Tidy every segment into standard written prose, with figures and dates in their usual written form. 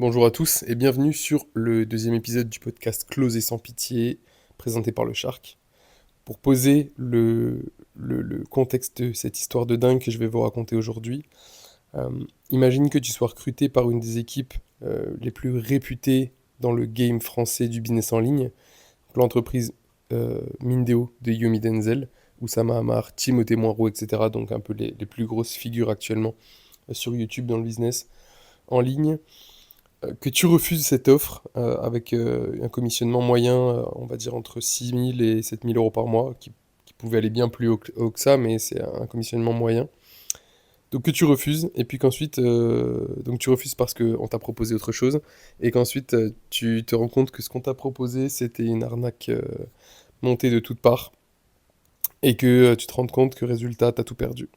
Bonjour à tous et bienvenue sur le deuxième épisode du podcast Close et sans pitié, présenté par le Shark. Pour poser le contexte de cette histoire de dingue que je vais vous raconter aujourd'hui, euh, imagine que tu sois recruté par une des équipes les plus réputées dans le game français du business en ligne, l'entreprise Mindeo de Yomi Denzel, Oussama Hamar, Timothée Moirot, etc. Donc un peu les plus grosses figures actuellement sur YouTube dans le business en ligne. Que tu refuses cette offre avec un commissionnement moyen, on va dire entre 6 000 et 7 000 € par mois, qui pouvait aller bien plus haut que ça, mais c'est un commissionnement moyen. Donc que tu refuses, et puis qu'ensuite, donc tu refuses parce qu'on t'a proposé autre chose, et qu'ensuite tu te rends compte que ce qu'on t'a proposé, c'était une arnaque montée de toutes parts, et que tu te rends compte que résultat, t'as tout perdu.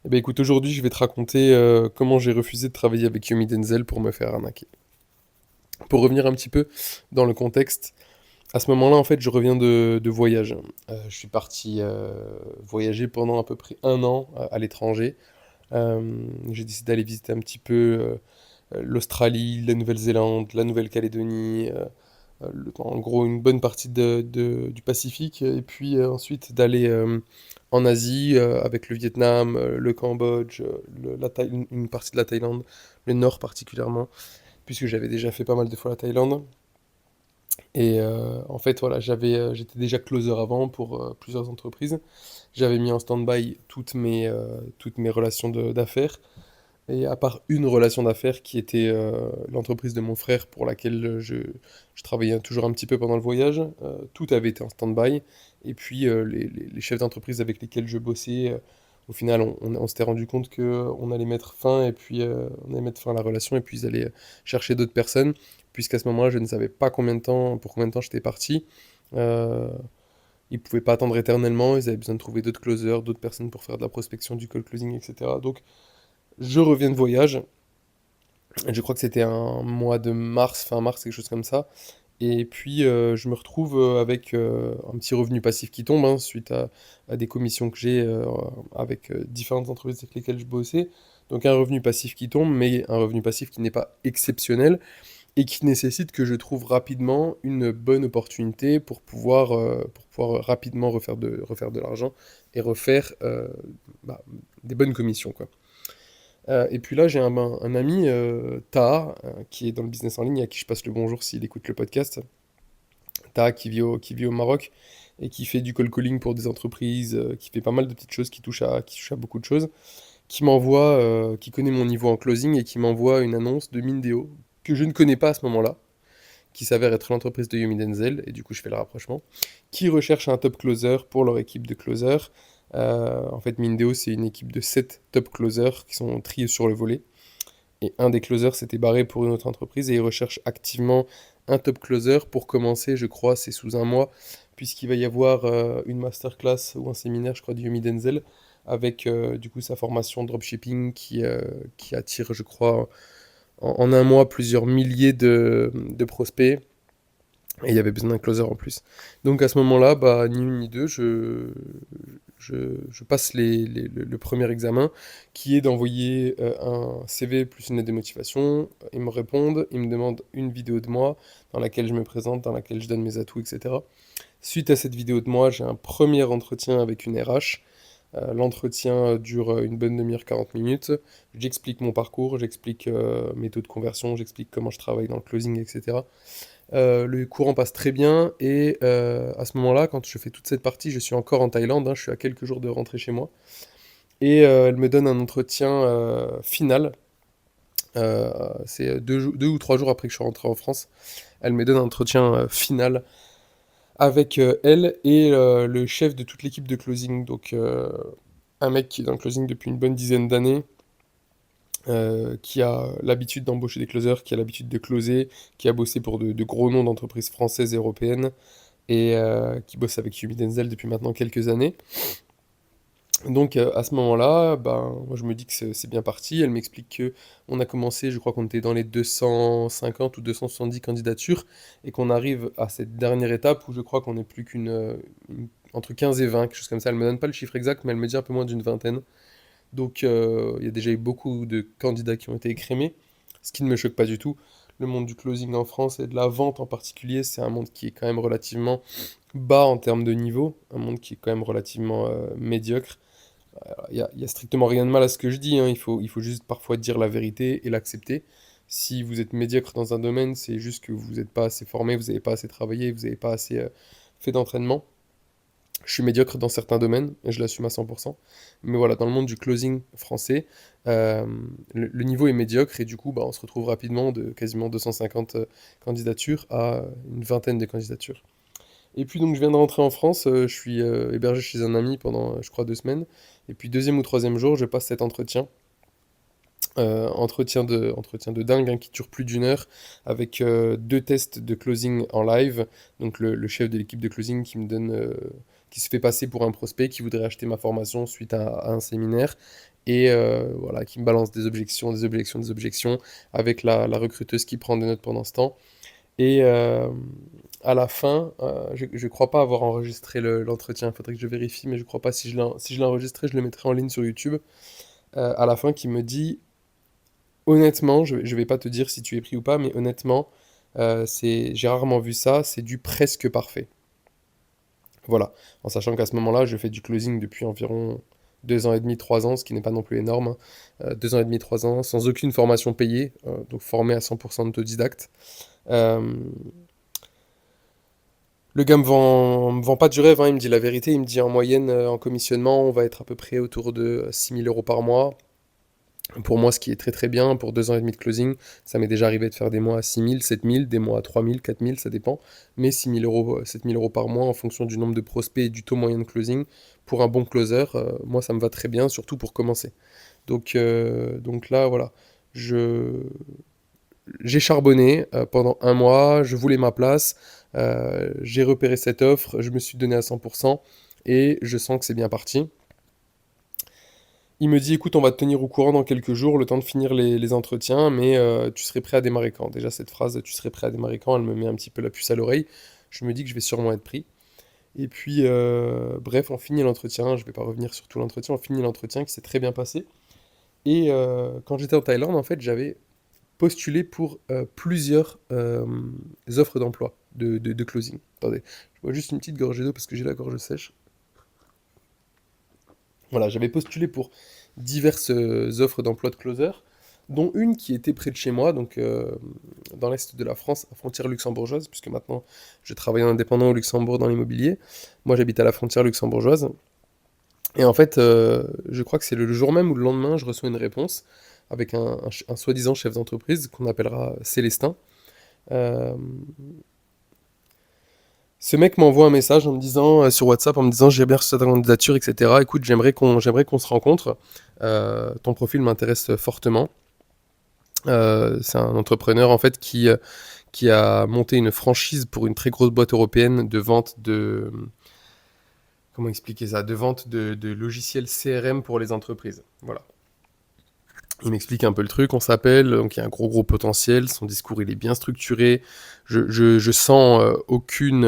Eh bien écoute, aujourd'hui je vais te raconter comment j'ai refusé de travailler avec Yomi Denzel pour me faire arnaquer. Pour revenir un petit peu dans le contexte, à ce moment-là, en fait, je reviens de voyage. Je suis parti voyager pendant à peu près un an à l'étranger. J'ai décidé d'aller visiter un petit peu l'Australie, la Nouvelle-Zélande, la Nouvelle-Calédonie, en gros une bonne partie du Pacifique, et puis ensuite d'aller en Asie avec le Vietnam, le Cambodge, une partie de la Thaïlande, le nord particulièrement, puisque j'avais déjà fait pas mal de fois la Thaïlande. Et en fait, voilà, j'étais déjà closer avant pour plusieurs entreprises. J'avais mis en stand-by toutes mes relations d'affaires. Et à part une relation d'affaires qui était l'entreprise de mon frère pour laquelle je travaillais toujours un petit peu pendant le voyage, tout avait été en stand-by. Et puis les chefs d'entreprise avec lesquels je bossais, au final, on s'était rendu compte qu'on allait mettre fin et puis on allait mettre fin à la relation et puis ils allaient chercher d'autres personnes, puisqu'à ce moment-là, je ne savais pas pour combien de temps j'étais parti. Euh, Ils pouvaient pas attendre éternellement, ils avaient besoin de trouver d'autres closers, d'autres personnes pour faire de la prospection, du call closing, etc. Donc je reviens de voyage. Je crois que c'était un mois de mars, fin mars, quelque chose comme ça. Et puis, je me retrouve avec un petit revenu passif qui tombe hein, suite à des commissions que j'ai avec différentes entreprises avec lesquelles je bossais. Donc un revenu passif qui tombe, mais un revenu passif qui n'est pas exceptionnel et qui nécessite que je trouve rapidement une bonne opportunité pour pouvoir rapidement refaire de l'argent et refaire bah, des bonnes commissions, quoi. Et puis là, j'ai un ami, Taha, qui est dans le business en ligne, à qui je passe le bonjour s'il écoute le podcast. Taha qui vit au Maroc et qui fait du cold calling pour des entreprises, qui fait pas mal de petites choses, qui touche à beaucoup de choses, qui connaît mon niveau en closing et qui m'envoie une annonce de Mindeo, que je ne connais pas à ce moment-là, qui s'avère être l'entreprise de Yomi Denzel, et du coup je fais le rapprochement, qui recherche un top closer pour leur équipe de closers. En fait, Mindeo, c'est une équipe de 7 top closers qui sont triés sur le volet. Et un des closers s'était barré pour une autre entreprise et il recherche activement un top closer pour commencer, je crois, c'est sous un mois, puisqu'il va y avoir une masterclass ou un séminaire, je crois, de Yomi Denzel, avec du coup sa formation dropshipping qui attire, je crois, en un mois plusieurs milliers de prospects. Et il y avait besoin d'un closer en plus. Donc à ce moment-là, bah, ni une ni deux, je passe le premier examen, qui est d'envoyer un CV plus une lettre de motivation. Ils me répondent, ils me demandent une vidéo de moi, dans laquelle je me présente, dans laquelle je donne mes atouts, etc. Suite à cette vidéo de moi, j'ai un premier entretien avec une RH. L'entretien dure une bonne demi-heure, 40 minutes. J'explique mon parcours, j'explique mes taux de conversion, j'explique comment je travaille dans le closing, etc. Le courant passe très bien et à ce moment-là, quand je fais toute cette partie, je suis encore en Thaïlande, hein, je suis à quelques jours de rentrer chez moi. Et elle me donne un entretien final. C'est 2 ou 3 jours après que je suis rentré en France. Elle me donne un entretien final avec elle et le chef de toute l'équipe de closing. Donc un mec qui est dans le closing depuis une bonne dizaine d'années, qui a l'habitude d'embaucher des closers, qui a l'habitude de closer, qui a bossé pour de gros noms d'entreprises françaises et européennes, et qui bosse avec Yumi Denzel depuis maintenant quelques années. Donc à ce moment-là, ben, moi je me dis que c'est bien parti. Elle m'explique que on a commencé, je crois qu'on était dans les 250 ou 270 candidatures, et qu'on arrive à cette dernière étape où je crois qu'on n'est plus entre 15 et 20, quelque chose comme ça. Elle me donne pas le chiffre exact, mais elle me dit un peu moins d'une vingtaine. Donc il y a déjà eu beaucoup de candidats qui ont été écrémés. Ce qui ne me choque pas du tout. Le monde du closing en France et de la vente en particulier, c'est un monde qui est quand même relativement bas en termes de niveau, un monde qui est quand même relativement médiocre. Il y a strictement rien de mal à ce que je dis, hein. Il faut juste parfois dire la vérité et l'accepter. Si vous êtes médiocre dans un domaine, c'est juste que vous n'êtes pas assez formé, vous n'avez pas assez travaillé, vous n'avez pas assez fait d'entraînement. Je suis médiocre dans certains domaines, et je l'assume à 100%. Mais voilà, dans le monde du closing français, euh, le niveau est médiocre et du coup, bah, on se retrouve rapidement de quasiment 250 candidatures à une vingtaine de candidatures. Et puis donc je viens de rentrer en France, je suis hébergé chez un ami pendant, je crois, 2 semaines. Et puis deuxième ou troisième jour, je passe cet entretien. Entretien de dingue, hein, qui dure plus d'1 heure, avec 2 tests de closing en live. Donc le chef de l'équipe de closing qui se fait passer pour un prospect qui voudrait acheter ma formation suite à un séminaire. Et voilà, qui me balance des objections, des objections, des objections, avec la recruteuse qui prend des notes pendant ce temps. Et à la fin, je ne crois pas avoir enregistré l'entretien, il faudrait que je vérifie, mais je crois pas. Si je l'ai enregistré, je le mettrai en ligne sur YouTube. À la fin, qui me dit, honnêtement, je vais pas te dire si tu es pris ou pas, mais honnêtement, j'ai rarement vu ça, c'est du presque parfait. Voilà, en sachant qu'à ce moment-là, je fais du closing depuis environ 2 ans et demi, 3 ans, ce qui n'est pas non plus énorme, hein. 2 ans et demi, 3 ans, sans aucune formation payée, donc formé à 100% autodidacte. Euh, Le gars me vend pas du rêve, hein, il me dit la vérité, il me dit en moyenne, en commissionnement, on va être à peu près autour de 6 000 € par mois. Pour moi, ce qui est très très bien, pour 2 ans et demi de closing, ça m'est déjà arrivé de faire des mois à 6 000, 7 000, des mois à 3 000, 4 000, ça dépend. Mais 6 000 €, 7 000 € par mois en fonction du nombre de prospects et du taux moyen de closing, pour un bon closer, moi ça me va très bien, surtout pour commencer. Donc là, voilà, je, j'ai charbonné pendant un mois, je voulais ma place, j'ai repéré cette offre, je me suis donné à 100% et je sens que c'est bien parti. Il me dit, écoute, on va te tenir au courant dans quelques jours, le temps de finir les entretiens, mais tu serais prêt à démarrer quand? Déjà, cette phrase, tu serais prêt à démarrer quand, elle me met un petit peu la puce à l'oreille. Je me dis que je vais sûrement être pris. Et puis, bref, on finit l'entretien, je vais pas revenir sur tout l'entretien, on finit l'entretien qui s'est très bien passé. Et quand j'étais en Thaïlande, en fait, j'avais postulé pour plusieurs offres d'emploi, de closing. Attendez, je bois juste une petite gorgée d'eau parce que j'ai la gorge sèche. Voilà, j'avais postulé pour diverses offres d'emploi de closer, dont une qui était près de chez moi, donc dans l'est de la France, à frontière luxembourgeoise, puisque maintenant je travaille en indépendant au Luxembourg dans l'immobilier. Moi j'habite à la frontière luxembourgeoise. Et en fait, je crois que c'est le jour même ou le lendemain, je reçois une réponse avec un soi-disant chef d'entreprise qu'on appellera Célestin. Euh, Ce mec m'envoie un message en me disant, sur WhatsApp, en me disant j'ai bien reçu ta candidature, etc. Écoute, j'aimerais qu'on se rencontre. Ton profil m'intéresse fortement. C'est un entrepreneur en fait qui a monté une franchise pour une très grosse boîte européenne de vente de, comment expliquer ça, de vente de logiciels CRM pour les entreprises. Voilà. Il m'explique un peu le truc, on s'appelle, donc il y a un gros gros potentiel, son discours il est bien structuré, je sens aucune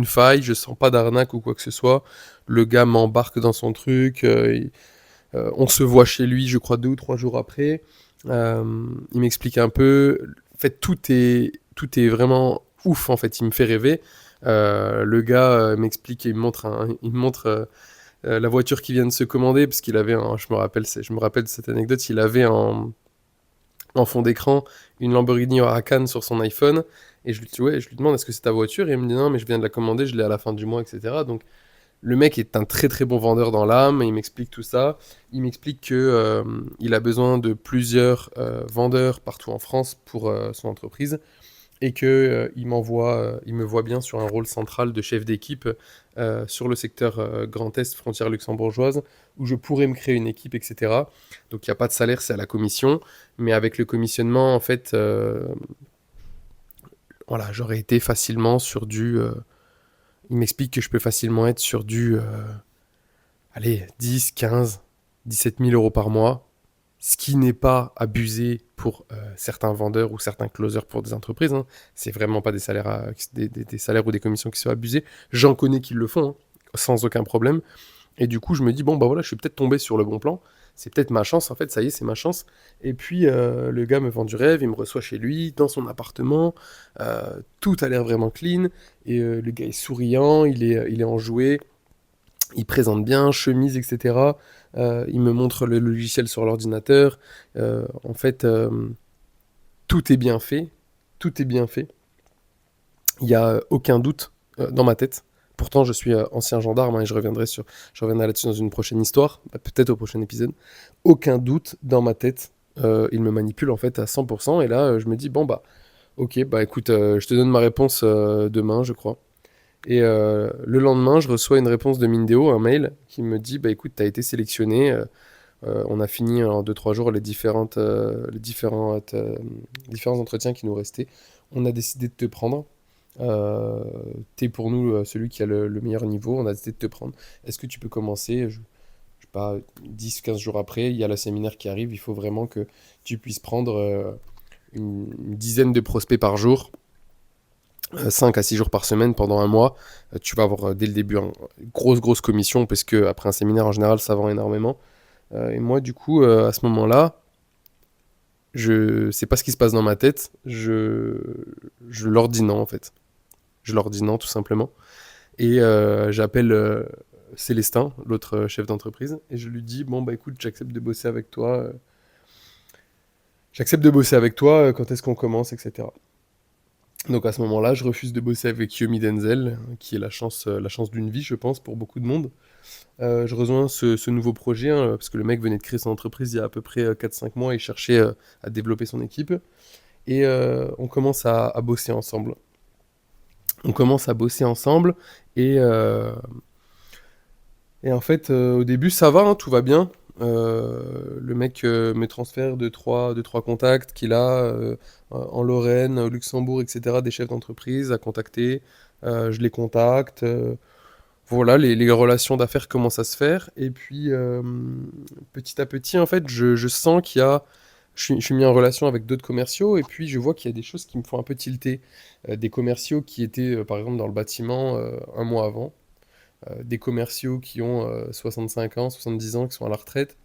faille, je sens pas d'arnaque ou quoi que ce soit, le gars m'embarque dans son truc, on se voit chez lui je crois 2 ou 3 jours après. Il m'explique un peu, en fait tout est vraiment ouf en fait, il me fait rêver. Le gars m'explique et il me montre la voiture qu'il vient de se commander, parce qu'il avait je me rappelle de cette anecdote, il avait en fond d'écran une Lamborghini Huracan sur son iPhone, et je lui dis, ouais, je lui demande est-ce que c'est ta voiture, et il me dit non, mais je viens de la commander, je l'ai à la fin du mois, etc. Donc le mec est un très très bon vendeur dans l'âme, il m'explique tout ça, il m'explique que il a besoin de plusieurs vendeurs partout en France pour son entreprise, et que il me voit bien sur un rôle central de chef d'équipe sur le secteur Grand Est, frontière luxembourgeoise, où je pourrais me créer une équipe, etc. Donc il n'y a pas de salaire, c'est à la commission, mais avec le commissionnement, en fait, voilà, j'aurais été facilement sur du... il m'explique que je peux facilement être sur du, allez, 10, 15, 17 000 € par mois, ce qui n'est pas abusé pour certains vendeurs ou certains closers pour des entreprises, hein. C'est vraiment pas des salaires, des salaires ou des commissions qui sont abusés. J'en connais qui le font, hein, sans aucun problème. Et du coup, je me dis, bon, bah voilà, je suis peut-être tombé sur le bon plan. c'est peut-être ma chance, en fait, ça y est, c'est ma chance. Et puis, le gars me vend du rêve, il me reçoit chez lui, dans son appartement, tout a l'air vraiment clean, et le gars est souriant, il est enjoué, il présente bien, chemise, etc. Il me montre le logiciel sur l'ordinateur. En fait, tout est bien fait, tout est bien fait. Il n'y a aucun doute dans ma tête. Pourtant, je suis ancien gendarme, hein, et je reviendrai là-dessus dans une prochaine histoire, peut-être au prochain épisode. Aucun doute dans ma tête. Il me manipule en fait à 100%. Et là, je me dis, bon, bah, ok, bah écoute, je te donne ma réponse demain, je crois. Et le lendemain, je reçois une réponse de Mindeo, un mail, qui me dit, bah écoute, tu as été sélectionné. On a fini en 2-3 jours différents entretiens qui nous restaient. On a décidé de te prendre. T'es pour nous celui qui a le meilleur niveau, on a décidé de te prendre. Est-ce que tu peux commencer, je sais pas, 10-15 jours après, il y a le séminaire qui arrive, il faut vraiment que tu puisses prendre une dizaine de prospects par jour, 5 à 6 jours par semaine pendant un mois. Tu vas avoir dès le début une grosse commission, parce que après un séminaire en général ça vend énormément. Et moi du coup à ce moment-là, je sais pas ce qui se passe dans ma tête, je leur dis non en fait. Je leur dis non tout simplement. Et j'appelle Célestin, l'autre chef d'entreprise, et je lui dis, bon bah écoute, j'accepte de bosser avec toi. Quand est-ce qu'on commence, etc. Donc à ce moment-là, je refuse de bosser avec Yomi Denzel, qui est la chance d'une vie, je pense, pour beaucoup de monde. Je rejoins ce nouveau projet, hein, parce que le mec venait de créer son entreprise il y a à peu près 4-5 mois, et cherchait à développer son équipe. Et on commence à bosser ensemble. On commence à bosser ensemble, et, euh, et en fait, au début, ça va, hein, tout va bien. Le mec me transfère deux, trois contacts qu'il a en Lorraine, au Luxembourg, etc., des chefs d'entreprise à contacter. Je les contacte. Voilà, les relations d'affaires commencent à se faire. Et puis, petit à petit, en fait, je sens qu'il y a. Je suis mis en relation avec d'autres commerciaux, et puis je vois qu'il y a des choses qui me font un peu tilter. Des commerciaux qui étaient, par exemple, dans le bâtiment un mois avant, des commerciaux qui ont 65 ans, 70 ans, qui sont à la retraite.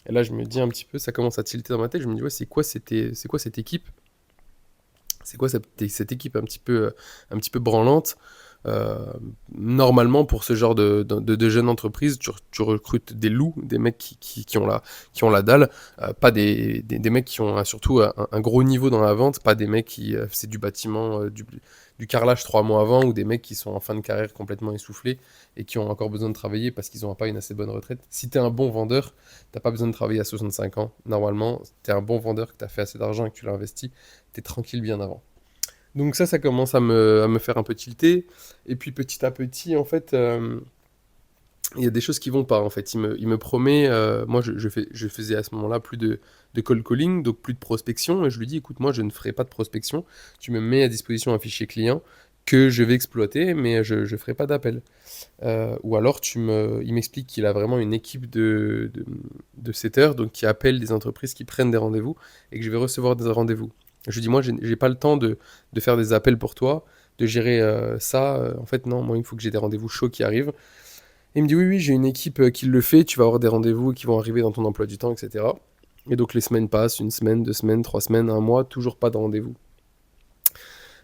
Et là, je me dis un petit peu, ça commence à tilter dans ma tête. Je me dis, ouais, c'est quoi cette équipe? C'est quoi cette équipe un petit peu branlante? Euh, Normalement, pour ce genre de jeunes entreprises, tu recrutes des loups, des mecs qui ont la dalle, pas des mecs qui ont surtout un gros niveau dans la vente, pas des mecs qui c'est du bâtiment, du carrelage 3 mois avant, ou des mecs qui sont en fin de carrière complètement essoufflés et qui ont encore besoin de travailler parce qu'ils n'ont pas une assez bonne retraite. Si tu es un bon vendeur, t'as pas besoin de travailler à 65 ans. Normalement, tu es un bon vendeur, que tu as fait assez d'argent et que tu l'as investi, tu es tranquille bien avant. Donc ça commence à me faire un peu tilter. Et puis petit à petit, en fait, il y a des choses qui vont pas. En fait, il me promet. Moi, je faisais à ce moment-là plus de cold calling, donc plus de prospection. Et je lui dis, écoute, moi, je ne ferai pas de prospection. Tu me mets à disposition un fichier client que je vais exploiter, mais je ne ferai pas d'appel. Ou alors, il m'explique qu'il a vraiment une équipe de setters, donc qui appellent des entreprises qui prennent des rendez-vous, et que je vais recevoir des rendez-vous. Je lui dis, moi, j'ai pas le temps de faire des appels pour toi, de gérer ça. En fait, non, moi, il faut que j'ai des rendez-vous chauds qui arrivent. Et il me dit, oui, oui, j'ai une équipe qui le fait, tu vas avoir des rendez-vous qui vont arriver dans ton emploi du temps, etc. Et donc, les semaines passent, une semaine, 2 semaines, 3 semaines, un mois, toujours pas de rendez-vous.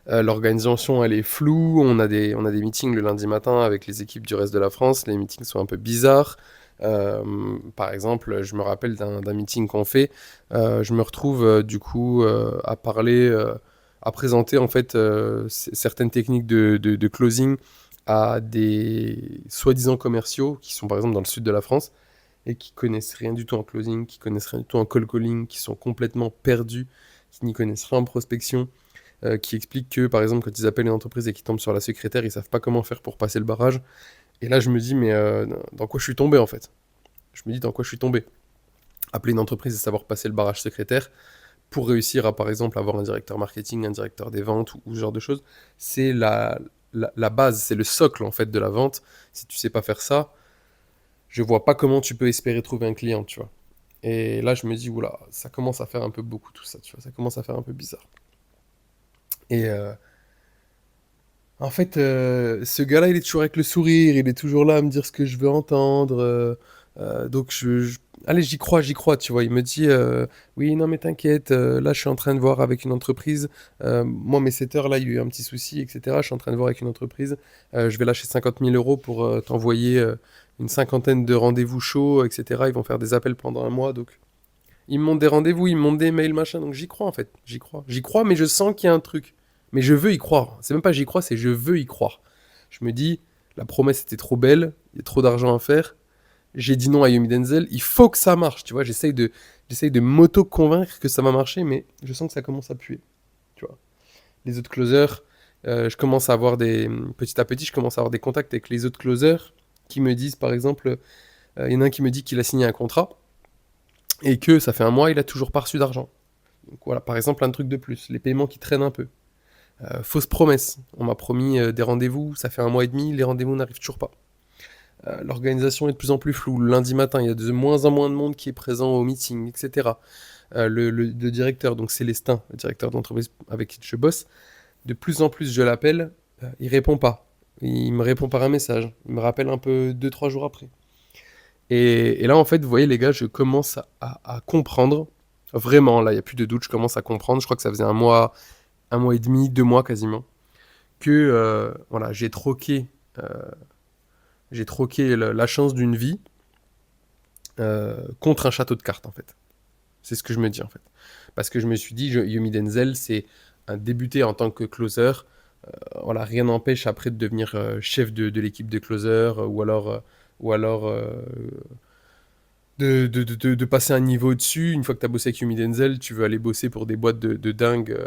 L'organisation, elle est floue. On a des meetings le lundi matin avec les équipes du reste de la France. Les meetings sont un peu bizarres. Par exemple, je me rappelle d'un meeting qu'on fait. Je me retrouve du coup à parler, à présenter en fait certaines techniques de closing à des soi-disant commerciaux qui sont par exemple dans le sud de la France et qui connaissent rien du tout en closing, qui connaissent rien du tout en cold calling, qui sont complètement perdus, qui n'y connaissent rien en prospection, qui expliquent que, par exemple, quand ils appellent une entreprise et qu'ils tombent sur la secrétaire, ils savent pas comment faire pour passer le barrage. Et là, je me dis, mais dans quoi je suis tombé en fait? Je me dis, dans quoi je suis tombé? Appeler une entreprise et savoir passer le barrage secrétaire pour réussir à, par exemple, avoir un directeur marketing, un directeur des ventes ou ce genre de choses, c'est la base, c'est le socle en fait de la vente. Si tu sais pas faire ça, je vois pas comment tu peux espérer trouver un client, tu vois. Et là, je me dis, oula, ça commence à faire un peu beaucoup tout ça, tu vois, ça commence à faire un peu bizarre. Et en fait, ce gars-là, il est toujours avec le sourire, il est toujours là à me dire ce que je veux entendre. Donc, allez, j'y crois, tu vois. Il me dit, oui, non, mais t'inquiète, là, je suis en train de voir avec une entreprise. Moi, mes 7 heures, là, il y a eu un petit souci, etc. Je suis en train de voir avec une entreprise. Je vais lâcher 50 000 € pour t'envoyer une cinquantaine de rendez-vous chauds, etc. Ils vont faire des appels pendant un mois. Donc, ils me montrent des rendez-vous, ils me montrent des mails, machin. Donc, j'y crois, en fait. J'y crois. J'y crois, mais je sens qu'il y a un truc. Mais je veux y croire. C'est même pas j'y crois, c'est je veux y croire. Je me dis, la promesse était trop belle, il y a trop d'argent à faire. J'ai dit non à Yumi Denzel, il faut que ça marche, tu vois, j'essaye de m'auto-convaincre que ça va marcher, mais je sens que ça commence à puer, tu vois. Les autres closers, je commence à avoir petit à petit, je commence à avoir des contacts avec les autres closers qui me disent, par exemple, il y en a un qui me dit qu'il a signé un contrat et que ça fait un mois, il a toujours pas reçu d'argent. Donc voilà, par exemple, un truc de plus, les paiements qui traînent un peu. Fausse promesse, on m'a promis des rendez-vous, ça fait un mois et demi, les rendez-vous n'arrivent toujours pas. L'organisation est de plus en plus floue. Le lundi matin, il y a de moins en moins de monde qui est présent au meeting, etc. Le directeur, donc Célestin, le directeur de l'entreprise avec qui je bosse, de plus en plus je l'appelle, il répond pas. Il me répond par un message. Il me rappelle un peu 2-3 jours après. Et là, en fait, vous voyez, les gars, je commence à comprendre. Vraiment, là, il n'y a plus de doute, je commence à comprendre. Je crois que ça faisait un mois et demi, 2 mois quasiment, que voilà, j'ai troqué la chance d'une vie contre un château de cartes, en fait. C'est ce que je me dis, en fait. Parce que je me suis dit, Yomi Denzel, c'est un débuté en tant que closer. Voilà, rien n'empêche après de devenir chef de l'équipe de closer ou alors de passer un niveau au-dessus. Une fois que tu as bossé avec Yomi Denzel, tu veux aller bosser pour des boîtes de dingue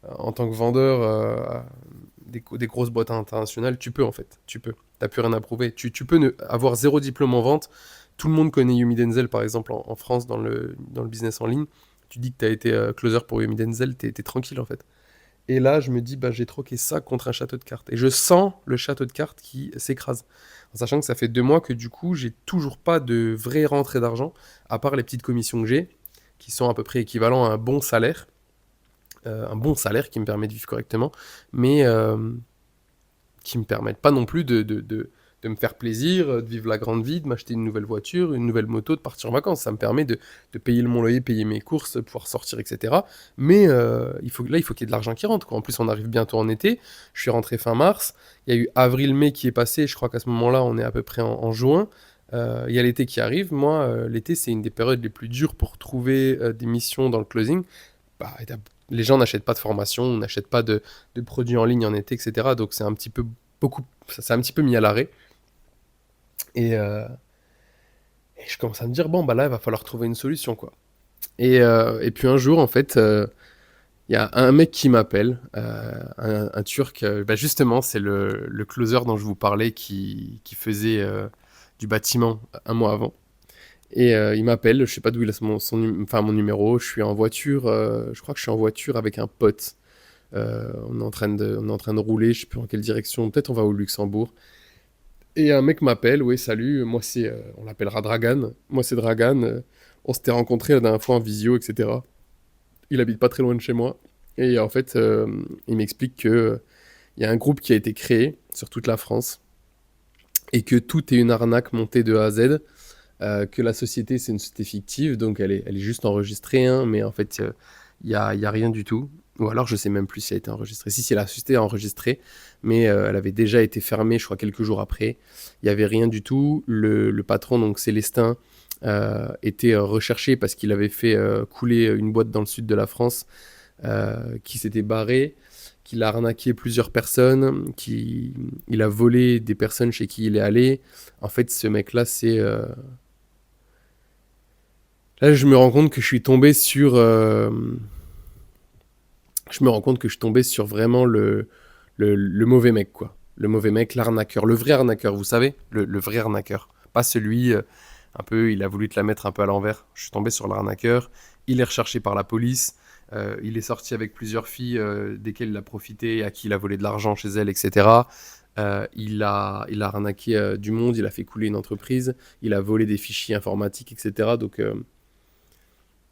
en tant que vendeur, des grosses boîtes internationales. Tu peux, en fait. Tu peux. T'as plus rien à prouver. Tu peux avoir zéro diplôme en vente. Tout le monde connaît Yumi Denzel, par exemple, en France, dans le business en ligne. Tu dis que tu as été closer pour Yumi Denzel, t'es tranquille, en fait. Et là, je me dis, bah, j'ai troqué ça contre un château de cartes. Et je sens le château de cartes qui s'écrase. En sachant que ça fait 2 mois que, du coup, j'ai toujours pas de vraie rentrée d'argent, à part les petites commissions que j'ai, qui sont à peu près équivalents à un bon salaire qui me permet de vivre correctement, mais qui me permettent pas non plus de me faire plaisir, de vivre la grande vie, de m'acheter une nouvelle voiture, une nouvelle moto, de partir en vacances. Ça me permet de payer mon loyer, payer mes courses, pouvoir sortir, etc. Mais il faut qu'il y ait de l'argent qui rentre, quoi. En plus, on arrive bientôt en été. Je suis rentré fin mars. Il y a eu avril-mai qui est passé. Je crois qu'à ce moment-là, on est à peu près en juin. Il y a l'été qui arrive. Moi, l'été, c'est une des périodes les plus dures pour trouver des missions dans le closing. Bah, les gens n'achètent pas de formation, n'achètent pas de produits en ligne en été, etc. Donc c'est un petit peu ça s'est un petit peu mis à l'arrêt. Et, euh, et je commence à me dire, bon, bah là, il va falloir trouver une solution, quoi. Et puis un jour, en fait, il y a un mec qui m'appelle, un Turc, bah justement, c'est le closer dont je vous parlais qui faisait du bâtiment un mois avant. Et il m'appelle, je sais pas d'où il a enfin, mon numéro, je suis en voiture, je crois que je suis en voiture avec un pote. On est en train de rouler, je sais plus en quelle direction, peut-être on va au Luxembourg. Et un mec m'appelle, oui, salut, moi c'est, on l'appellera Dragan, moi c'est Dragan, on s'était rencontrés la dernière fois en visio, etc. Il habite pas très loin de chez moi. Et en fait, il m'explique que il y a un groupe qui a été créé sur toute la France et que tout est une arnaque montée de A à Z, que la société c'est une société fictive, donc elle est juste enregistrée, hein, mais en fait, il y a rien du tout. Ou alors je sais même plus si elle a été enregistrée. Si, la société a enregistré, mais elle avait déjà été fermée, je crois, quelques jours après. Il n'y avait rien du tout. Le patron, donc Célestin, était recherché parce qu'il avait fait couler une boîte dans le sud de la France qui s'était barré, qu'il a arnaqué plusieurs personnes, il a volé des personnes chez qui il est allé. En fait, ce mec-là, c'est... Là, je me rends compte que je suis tombé sur... Je me rends compte que je suis tombé sur vraiment le mauvais mec, quoi. Le mauvais mec, l'arnaqueur. Le vrai arnaqueur, vous savez, le vrai arnaqueur. Pas celui, un peu, il a voulu te la mettre un peu à l'envers. Je suis tombé sur l'arnaqueur. Il est recherché par la police. Il est sorti avec plusieurs filles desquelles il a profité, à qui il a volé de l'argent chez elles, etc. Il a arnaqué du monde, il a fait couler une entreprise, il a volé des fichiers informatiques, etc. Donc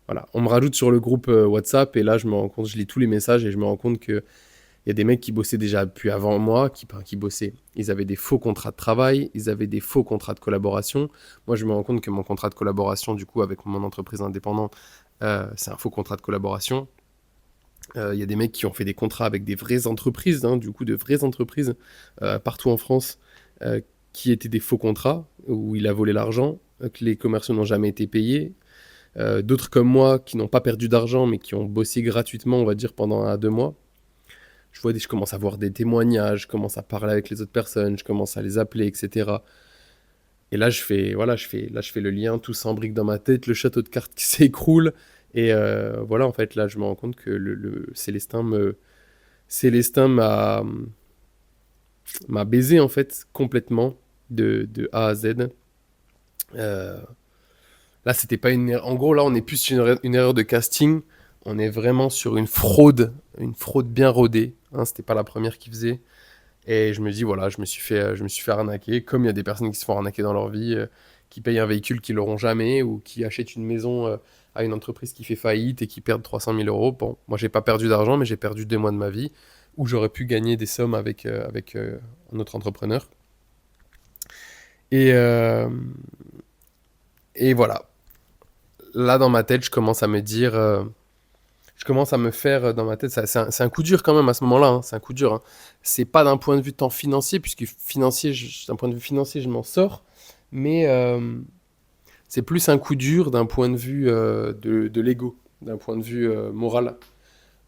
voilà, on me rajoute sur le groupe WhatsApp et là je me rends compte, je lis tous les messages et je me rends compte que y a des mecs qui bossaient déjà depuis avant moi, qui bossaient. Ils avaient des faux contrats de travail, ils avaient des faux contrats de collaboration. Moi, je me rends compte que mon contrat de collaboration, du coup, avec mon entreprise indépendante, c'est un faux contrat de collaboration. Il y a des mecs qui ont fait des contrats avec des vraies entreprises, hein, du coup, de vraies entreprises partout en France, euh, qui étaient des faux contrats, où il a volé l'argent, que les commerciaux n'ont jamais été payés. D'autres comme moi qui n'ont pas perdu d'argent, mais qui ont bossé gratuitement, on va dire, pendant 1 à 2 mois. Je commence à voir des témoignages, je commence à parler avec les autres personnes, je commence à les appeler, etc. Et là, je fais le lien, tout s'embrique dans ma tête, le château de cartes qui s'écroule. Et voilà, en fait, là, je me rends compte que Célestin m'a baisé, en fait, complètement, de A à Z. Euh, Là, c'était pas une erreur. En gros, là, on est plus sur une erreur de casting. On est vraiment sur une fraude bien rodée. Hein, c'était pas la première qui faisait. Et je me dis, voilà, je me suis fait arnaquer. Comme il y a des personnes qui se font arnaquer dans leur vie, qui payent un véhicule qu'ils n'auront jamais, ou qui achètent une maison à une entreprise qui fait faillite et qui perdent 300 000 euros. Bon, moi, j'ai pas perdu d'argent, mais j'ai perdu 2 mois de ma vie où j'aurais pu gagner des sommes avec un autre entrepreneur. Et, euh, et voilà. Là, dans ma tête, je commence à me dire, je commence à me faire dans ma tête, c'est un coup dur quand même à ce moment-là, hein, c'est un coup dur. Hein. C'est pas d'un point de vue tant financier, puisque d'un point de vue financier, je m'en sors, mais c'est plus un coup dur d'un point de vue de l'ego, d'un point de vue moral,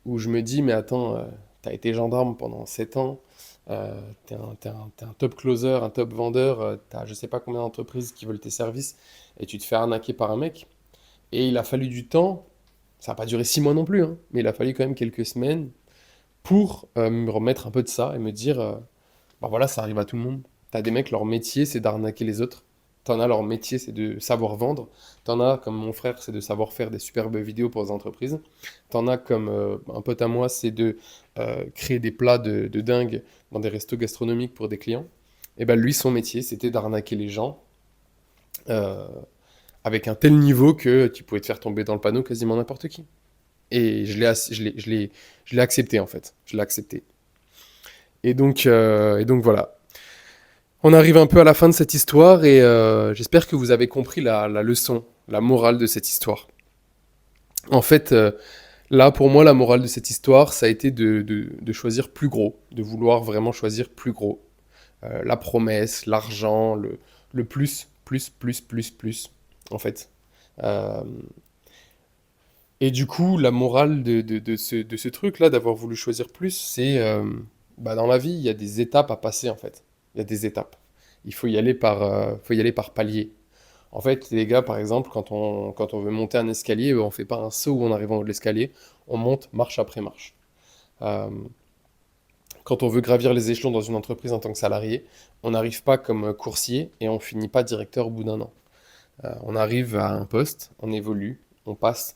où je me dis, mais attends, t'as été gendarme pendant 7 ans, t'es un top closer, un top vendeur, t'as je sais pas combien d'entreprises qui veulent tes services, et tu te fais arnaquer par un mec. Et il a fallu du temps, ça n'a pas duré 6 mois non plus, hein, mais il a fallu quand même quelques semaines pour me remettre un peu de ça et me dire, bah voilà, ça arrive à tout le monde. T'as des mecs, leur métier, c'est d'arnaquer les autres. T'en as, leur métier, c'est de savoir vendre. T'en as, comme mon frère, c'est de savoir faire des superbes vidéos pour les entreprises. T'en as, comme un pote à moi, c'est de créer des plats de dingue dans des restos gastronomiques pour des clients. Et ben lui, son métier, c'était d'arnaquer les gens euh, avec un tel niveau que tu pouvais te faire tomber dans le panneau quasiment n'importe qui. Et je l'ai accepté en fait. Je l'ai accepté. Et donc voilà. On arrive un peu à la fin de cette histoire et j'espère que vous avez compris la leçon, la morale de cette histoire. En fait, là pour moi, la morale de cette histoire, ça a été de choisir plus gros, de vouloir vraiment choisir plus gros. La promesse, l'argent, le plus, plus, plus, plus, plus, en fait. Euh, Et du coup, la morale de ce truc-là, d'avoir voulu choisir plus, c'est bah, dans la vie, il y a des étapes à passer en fait. Il y a des étapes. Faut y aller par palier. En fait, les gars, par exemple, quand on veut monter un escalier, on fait pas un saut en arrivant au haut de l'escalier, on monte marche après marche. Euh, Quand on veut gravir les échelons dans une entreprise en tant que salarié, on n'arrive pas comme coursier et on finit pas directeur au bout d'un an. On arrive à un poste, on évolue, on passe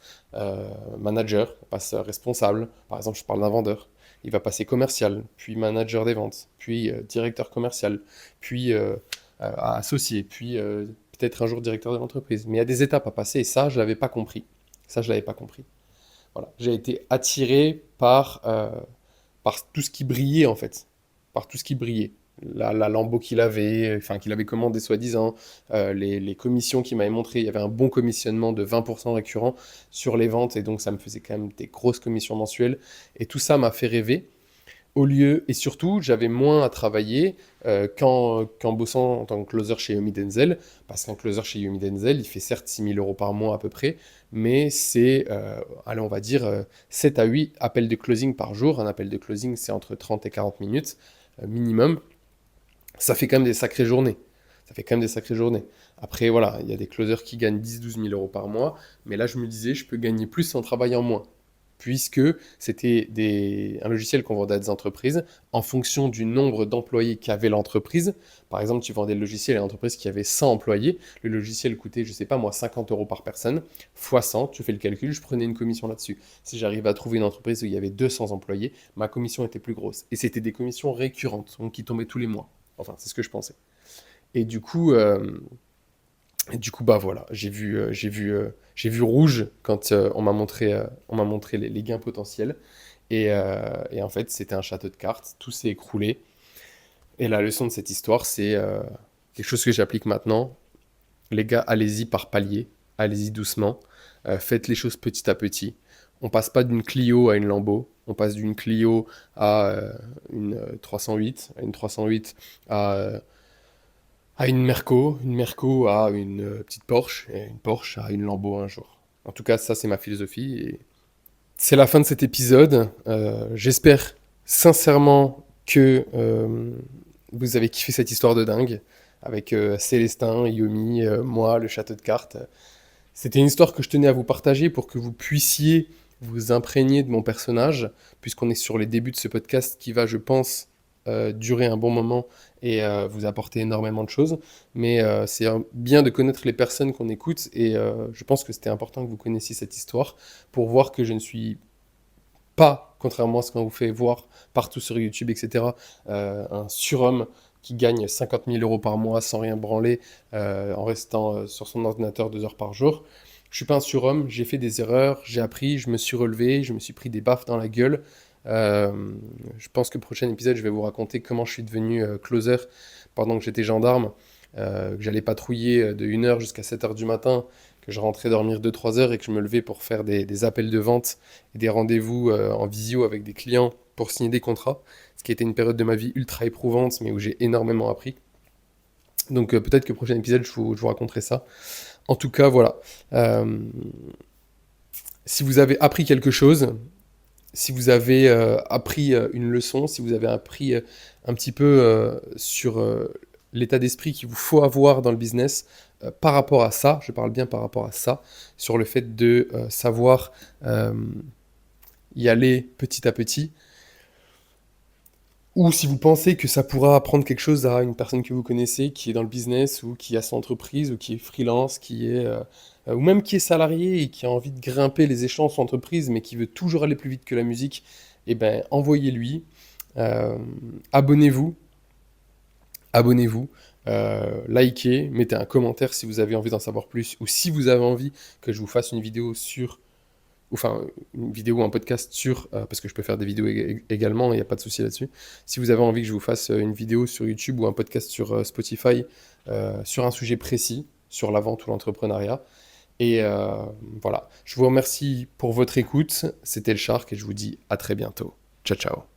manager, on passe responsable. Par exemple, je parle d'un vendeur. Il va passer commercial, puis manager des ventes, puis directeur commercial, puis associé, puis peut-être un jour directeur de l'entreprise. Mais il y a des étapes à passer et ça, je l'avais pas compris. Ça, je l'avais pas compris. Voilà. J'ai été attiré par tout ce qui brillait en fait, par tout ce qui brillait. La Lambo qu'il avait, enfin qu'il avait commandé soi-disant, les commissions qu'il m'avait montré, il y avait un bon commissionnement de 20% récurrent sur les ventes et donc ça me faisait quand même des grosses commissions mensuelles et tout ça m'a fait rêver au lieu, et surtout, j'avais moins à travailler qu'en bossant en tant que closer chez Yomi Denzel, parce qu'un closer chez Yomi Denzel, il fait certes 6 000 € par mois à peu près, mais c'est, allez, on va dire, 7 à 8 appels de closing par jour. Un appel de closing, c'est entre 30 et 40 minutes minimum. Ça fait quand même des sacrées journées. Ça fait quand même des sacrées journées. Après, voilà, il y a des closers qui gagnent 10 000 à 12 000 € par mois, mais là, je me disais, je peux gagner plus en travaillant moins puisque c'était un logiciel qu'on vendait à des entreprises en fonction du nombre d'employés qu'avait l'entreprise. Par exemple, tu vendais le logiciel à une entreprise qui avait 100 employés, le logiciel coûtait, je sais pas moi, 50 € par personne, fois 100, tu fais le calcul, je prenais une commission là-dessus. Si j'arrivais à trouver une entreprise où il y avait 200 employés, ma commission était plus grosse. Et c'était des commissions récurrentes, donc qui tombaient tous les mois. Enfin, c'est ce que je pensais. Et du coup, bah voilà, j'ai vu rouge quand on m'a montré les gains potentiels. Et en fait, c'était un château de cartes, tout s'est écroulé. Et la leçon de cette histoire, c'est quelque chose que j'applique maintenant. Les gars, allez-y par palier, allez-y doucement, faites les choses petit à petit. On passe pas d'une Clio à une Lambo, on passe d'une Clio à une 308, à une 308 à, euh, à une Merco à une petite Porsche, et une Porsche à une Lambo un jour. En tout cas, ça c'est ma philosophie. Et c'est la fin de cet épisode. J'espère sincèrement que vous avez kiffé cette histoire de dingue avec Célestin, Yomi, moi, le château de cartes. C'était une histoire que je tenais à vous partager pour que vous puissiez vous imprégner de mon personnage, puisqu'on est sur les débuts de ce podcast qui va, je pense, durer un bon moment et vous apporter énormément de choses. Mais c'est bien de connaître les personnes qu'on écoute et je pense que c'était important que vous connaissiez cette histoire pour voir que je ne suis pas, contrairement à ce qu'on vous fait voir partout sur YouTube, etc., un surhomme qui gagne 50 000 euros par mois sans rien branler en restant sur son ordinateur 2 heures par jour. Je suis pas un surhomme, j'ai fait des erreurs, j'ai appris, je me suis relevé, je me suis pris des baffes dans la gueule. Je pense que le prochain épisode, je vais vous raconter comment je suis devenu closer pendant que j'étais gendarme, que j'allais patrouiller de 1 heure jusqu'à 7 heures du matin, que je rentrais dormir 2-3 heures et que je me levais pour faire des appels de vente et des rendez-vous en visio avec des clients pour signer des contrats, ce qui a été une période de ma vie ultra éprouvante, mais où j'ai énormément appris. Donc peut-être que le prochain épisode, je vous raconterai ça. En tout cas, voilà. Euh, Si vous avez appris quelque chose, si vous avez appris une leçon, si vous avez appris un petit peu sur l'état d'esprit qu'il vous faut avoir dans le business par rapport à ça, je parle bien par rapport à ça, sur le fait de savoir euh, y aller petit à petit, ou si vous pensez que ça pourra apprendre quelque chose à une personne que vous connaissez qui est dans le business ou qui a son entreprise ou qui est freelance, ou même qui est salarié et qui a envie de grimper les échelons de son entreprise mais qui veut toujours aller plus vite que la musique, eh ben envoyez-lui. Euh, abonnez-vous, abonnez-vous, likez, mettez un commentaire si vous avez envie d'en savoir plus ou si vous avez envie que je vous fasse une vidéo sur enfin une vidéo ou un podcast sur, parce que je peux faire des vidéos également, il n'y a pas de souci là-dessus. Si vous avez envie que je vous fasse une vidéo sur YouTube ou un podcast sur Spotify sur un sujet précis, sur la vente ou l'entrepreneuriat. Et voilà, je vous remercie pour votre écoute. C'était le Shark et je vous dis à très bientôt. Ciao, ciao.